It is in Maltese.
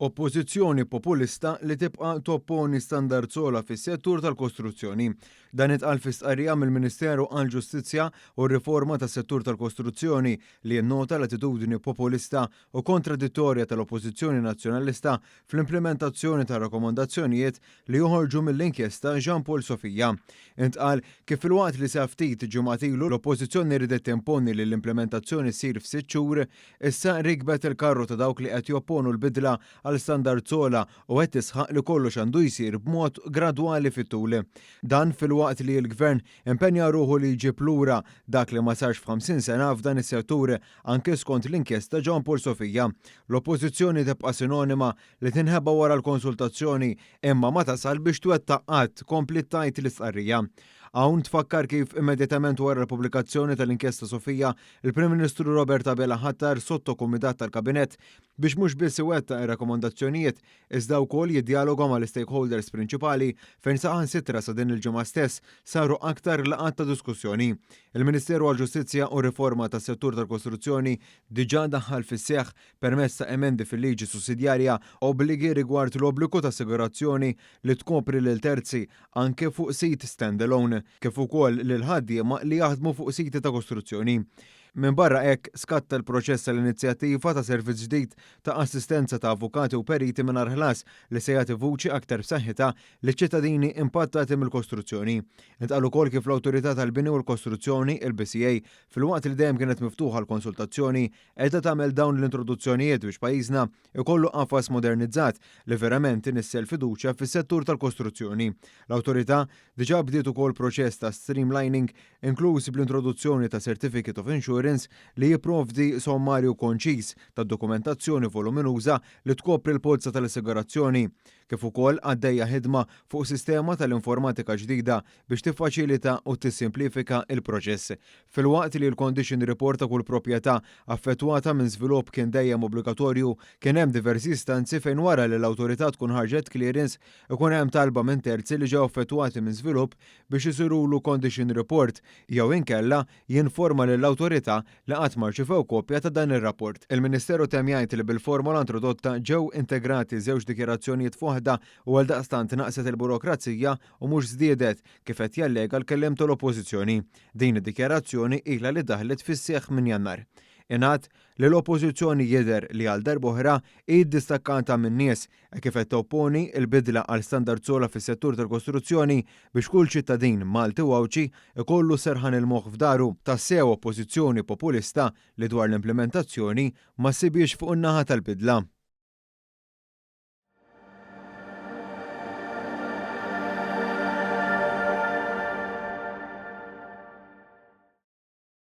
Oppożizzjoni populista li tibqa' topponi standard sola fis-settur tal-kostruzzjoni. Dan itqal fi stqarrija mill-Ministeru għall-Ġustizzja u r-Riforma tas-settur tal-kostruzzjoni li jennota l-attitudni populista u kontradittorja tal-Oppożizzjoni Nazzjonalista fl-implementazzjoni ta' rakkomandazzjonijiet li joħorġu mill-inkjesta Jean Paul Sofija. Intqal kif filwaqt li sa ftit ġimgħat ilu l-Oppożizzjoni ridet timponi li l-implementazzjoni ssir f'sitt xhur, issa rikbet il-karru ta' dawk li qed jopponu l-bidla għal standard sola u qed tisħaq li kollox għandu jsir b'mod gradwali fit-tul. Dan filwaqt li l-Gvern impenja ruħu li jġib lura dak li ma sarx f'50 sena f'dan is-settur anke skont l-inkjesta Jean Paul Sofija. L-Oppożizzjoni tibqa' sinonima li tinħebba wara l-konsultazzjoni imma ma tasal biex twettaq qatt kompli tajt l-istqarrija. Hawn tfakkar kif immedjatament wara l-pubblikazzjoni tal-inkjesta Sofija, il-Prim Ministru Robert Abela ħattar sottokumitat tal-Kabinett biex mhux biss iwettaq ir-rakkomandazzjonijiet iżda wkoll jiddialoga mal-stakeholders prinċipali fejn saħansitra sa din il-ġimgħa stess saru aktar laqgħat ta' diskussjoni. Il-Ministeru għall-Ġustizzja u Riforma tas-settur tal-Kostruzzjoni diġà daħħal fis-seħħ permezz ta' emendi fil-liġi sussidjarja obbligi rigward l-obbligu ta' assigurazzjoni li tkopri lil terzi anke fuq sit standalone kif ukoll lil ħaddiema li jaħdmu fuq siti ta' kostruzzjoni. Min barra hekk skatta l-proċess tal-inizjattiva ta' servizz ġdid ta' assistenza ta' avukati u periti mingħajr ħlas li se jagħti vuċi aktar b'saħħitha liċ-ċittadini impattati mill-kostruzzjoni. Intqal ukoll kif l-Awtorità tal-Bini u l-Kostruzzjoni, il-BCA, filwaqt li dejjem kienet miftuħa l-konsultazzjoni qiegħda tagħmel dawn l-introduzzjonijiet biex pajjiżna ikollu qafas modernizzat li verament inissel fiduċja fis-settur tal-kostruzzjoni. L-Awtorità diġà bdiet ukoll proċess ta' streamlining inkluż bl-introduzzjoni ta' Certificate of Insurance li jipprovdi sommarju konċis ta' dokumentazzjoni voluminuża li tkopri l-polza tal-assigurazzjoni, kif ukoll għaddejja ħidma fuq sistema tal-informatika ġdida biex tiffaċilita u tissimplifika il-proċess. Filwaqt li l-condition report ta' kull proprjetà affettwata minn żvilupp kien dejjem obbligatorju, kien hemm diversi istanzi fejn wara li l-awtorità tkun ħarġet clearance ikun hemm talba minn terzi li ġew affettwati minn żvilupp biex isirulu condition report jew inkella jinforma lill-awtorità li qatt ma rċevew kopja ta' dan ir-rapport. Il-Ministeru temm jgħid li bil-formola introdotta ġew integrati żewġ dikjarazzjonijiet f'waħda u għaldaqstant naqset il-burokrazija u mhux żdiedet kif qed jallega l-kelliem tal-Oppożizzjoni. Din id-dikjarazzjoni ilha li daħlet fis-seħħ minn Jannar. Ingħad li l-Oppożizzjoni jidher li għal darb'oħra iddistakkata min-nies kif qed topponi l-bidla għal standard sola fis-settur tal-kostruzzjoni biex kull ċittadin Malti u Awċi ikollu serħan il-moħħ f'daru tassew oppożizzjoni populista li dwar l-implementazzjoni ma ssibiex fuq in-naħa tal-bidla.